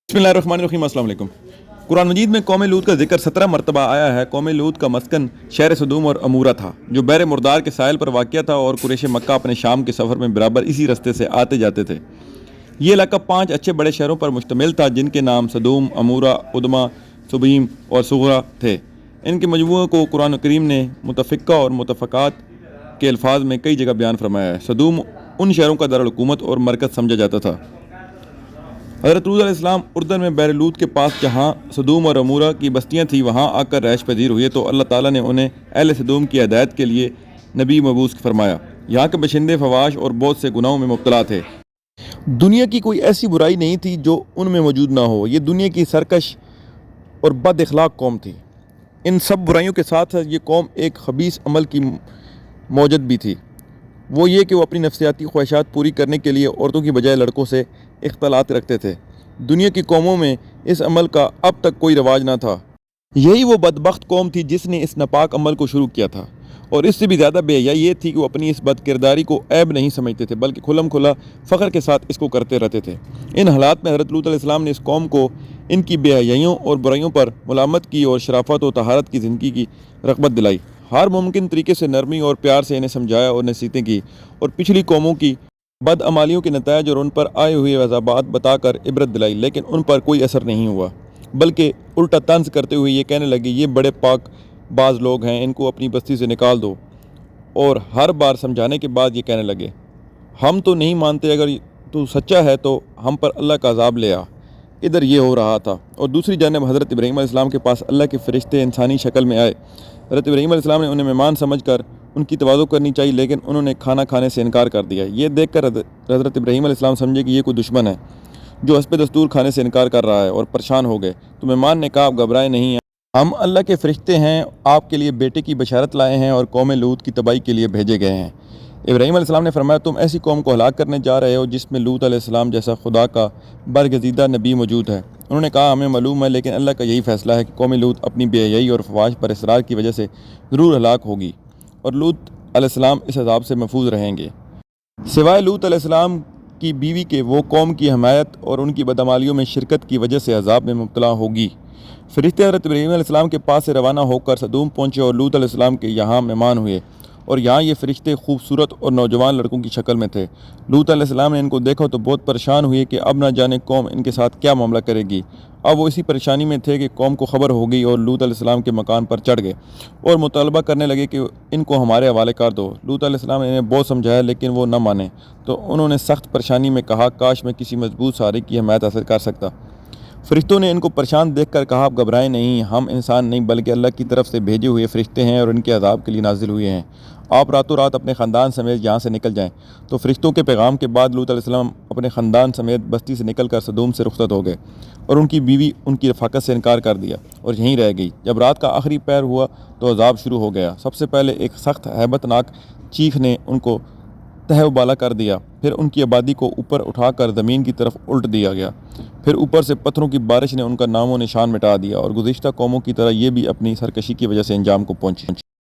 बिस्मिल्लाहिर्रहमानिर्रहीम। अस्सलाम वालेकुम। कुरान मजीद में कौम लूत का जिक्र 17 मरतबा आया है। कौम लूत का मस्कन शहर सदूम और अमूरा था, जो बैर मुर्दार के साहिल पर वाक़या था, और कुरैश मक्का अपने शाम के सफ़र में बराबर इसी रास्ते से आते जाते थे। ये इलाका 5 अच्छे बड़े शहरों पर मुश्तमिल था, जिनके नाम सदूम, अमूरा, उदमा, सुबीम और सुगरा थे। इनके मजमूए को कुरान करीम ने मुतफ़िक़ा और मुतफ़क़ात के अल्फाज में कई जगह बयान फरमाया है। सदूम उन शहरों का दारुल हुकूमत और मरकज़ समझा जाता था। हज़रत लूत अलैहिस्सलाम उर्दन में बैर लूत के पास जहाँ सदूम और अमूरा की बस्तियाँ थीं, वहाँ आकर रैश पजीर हुए तो अल्लाह ताला ने उन्हें अहले सदूम की हिदायत के लिए नबी मबूस फरमाया। यहाँ के बशिंदे फवाश और बहुत से गुनाहों में मुब्तला थे। दुनिया की कोई ऐसी बुराई नहीं थी जो उनमें मौजूद ना हो। ये दुनिया की सरकश और बद अखलाक कौम थी। इन सब बुराइयों के साथ ये कौम एक खबीस अमल की मौजद भी थी। वो ये कि वो अपनी नफ्सियाती ख्वाहिशात पूरी करने के लिए औरतों की बजाय लड़कों से इख्तलात रखते थे। दुनिया की कौमों में इस अमल का अब तक कोई रवाज ना था। यही वो बदबख्त कौम थी जिसने इस नापाक अमल को शुरू किया था, और इससे भी ज़्यादा बेहयाई ये थी कि वो अपनी इस बदकिरदारी को ऐब नहीं समझते थे, बल्कि खुलम खुला फ़ख्र के साथ इसको करते रहते थे। इन हालात में हज़रत लूत अलैहिस्सलाम ने इस कौम को इनकी बेहयाइयों और बुराइयों पर मुलामत की और शराफत और तहारत की ज़िंदगी की रग़बत दिलाई। हर मुमकिन तरीके से नरमी और प्यार से इन्हें समझाया और नसीहतें की, और पिछली कौमों की बदअमालियों के नतायज और उन पर आए हुए अज़ाबात बताकर इबरत दिलाई, लेकिन उन पर कोई असर नहीं हुआ, बल्कि उल्टा तंज करते हुए ये कहने लगे, ये बड़े पाक बाज लोग हैं, इनको अपनी बस्ती से निकाल दो। और हर बार समझाने के बाद ये कहने लगे, हम तो नहीं मानते, अगर तू सच्चा है तो हम पर अल्लाह का अज़ाब ले आ। इधर ये हो रहा था, और दूसरी जानब हज़रत इब्राहीम अलैहिस्सलाम के पास अल्लाह के फ़रिश्ते इंसानी शक्ल में आए। हज़रत इब्राहीम अलैहिस्सलाम ने उन्हें मेहमान समझकर उनकी तवाज़ो करनी चाहिए, लेकिन उन्होंने खाना खाने से इनकार कर दिया। ये देखकर हज़रत इब्राहीम अलैहिस्सलाम समझे कि ये कोई दुश्मन है जो हस्ब दस्तूर खाने से इनकार कर रहा है, और परेशान हो गए। तो मेहमान ने कहा, आप घबराएं नहीं, हम अल्लाह के फ़रिश्ते हैं, आपके लिए बेटे की बशारत लाए हैं और कौम लूत की तबाही के लिए भेजे गए हैं। इब्राहीम अलैहिस्सलाम ने फरमाया, तुम ऐसी कौम को हलाक करने जा रहे हो जिसमें लूत अलैहिस्सलाम जैसा खुदा का बरगज़ीदा नबी मौजूद है। उन्होंने कहा, हमें मालूम है, लेकिन अल्लाह का यही फ़ैसला है कि कौम लूत अपनी बेहयाई और फवाश पर इसरार की वजह से ज़रूर हलाक होगी, और लूत अलैहिस्सलाम इस अज़ाब से महफूज रहेंगे। सिवाय लूत अलैहिस्सलाम की बीवी के वो कौम की हमायत और उनकी बदअमालियों में शिरकत की वजह से अज़ाब में मुब्तला होगी। फ़रिश्ते हज़रत इब्राहीम अलैहिस्सलाम के पास से रवाना होकर सदूम पहुँचे और लूत अलैहिस्सलाम के यहाँ मेहमान हुए, और यहाँ ये फ़रिश्ते खूबसूरत और नौजवान लड़कों की शक्ल में थे। लूत अलैहिस्सलाम ने इनको देखा तो बहुत परेशान हुए कि अब ना जाने कौम इनके साथ क्या मामला करेगी। अब वो इसी परेशानी में थे कि कौम को ख़बर हो गई, और लूत अलैहिस्सलाम के मकान पर चढ़ गए और मुतालबा करने लगे कि इनको हमारे हवाले कर दो। लूत अलैहिस्सलाम ने इन्हें बहुत समझाया, लेकिन वो न माने, तो उन्होंने सख्त परेशानी में कहा, काश मैं किसी मजबूत सहारे की हमायत हासिल कर सकता। फ़रिश्तों ने इनको परेशान देखकर कहा, आप घबराएं नहीं, हम इंसान नहीं बल्कि अल्लाह की तरफ से भेजे हुए फ़रिश्ते हैं, और इनके अज़ाब के लिए नाजिल हुए हैं। आप रातों रात अपने ख़ानदान समेत यहाँ से निकल जाएं। तो फ़रिश्तों के पैगाम के बाद लूत अलैहिस्सलाम अपने ख़ानदान समेत बस्ती से निकलकर सदूम से रुखसत हो गए, और उनकी बीवी उनकी रफ़ाकत से इनकार कर दिया और यहीं रह गई। जब रात का आखिरी पहर हुआ तो अज़ाब शुरू हो गया। सबसे पहले एक सख्त हैबतनाक चीख ने उनको तहबाला कर दिया, फिर उनकी आबादी को ऊपर उठाकर ज़मीन की तरफ उल्ट दिया गया, फिर ऊपर से पत्थरों की बारिश ने उनका नामो निशान मिटा दिया, और गुज़िश्ता कौमों की तरह ये भी अपनी सरकशी की वजह से अंजाम को पहुँची।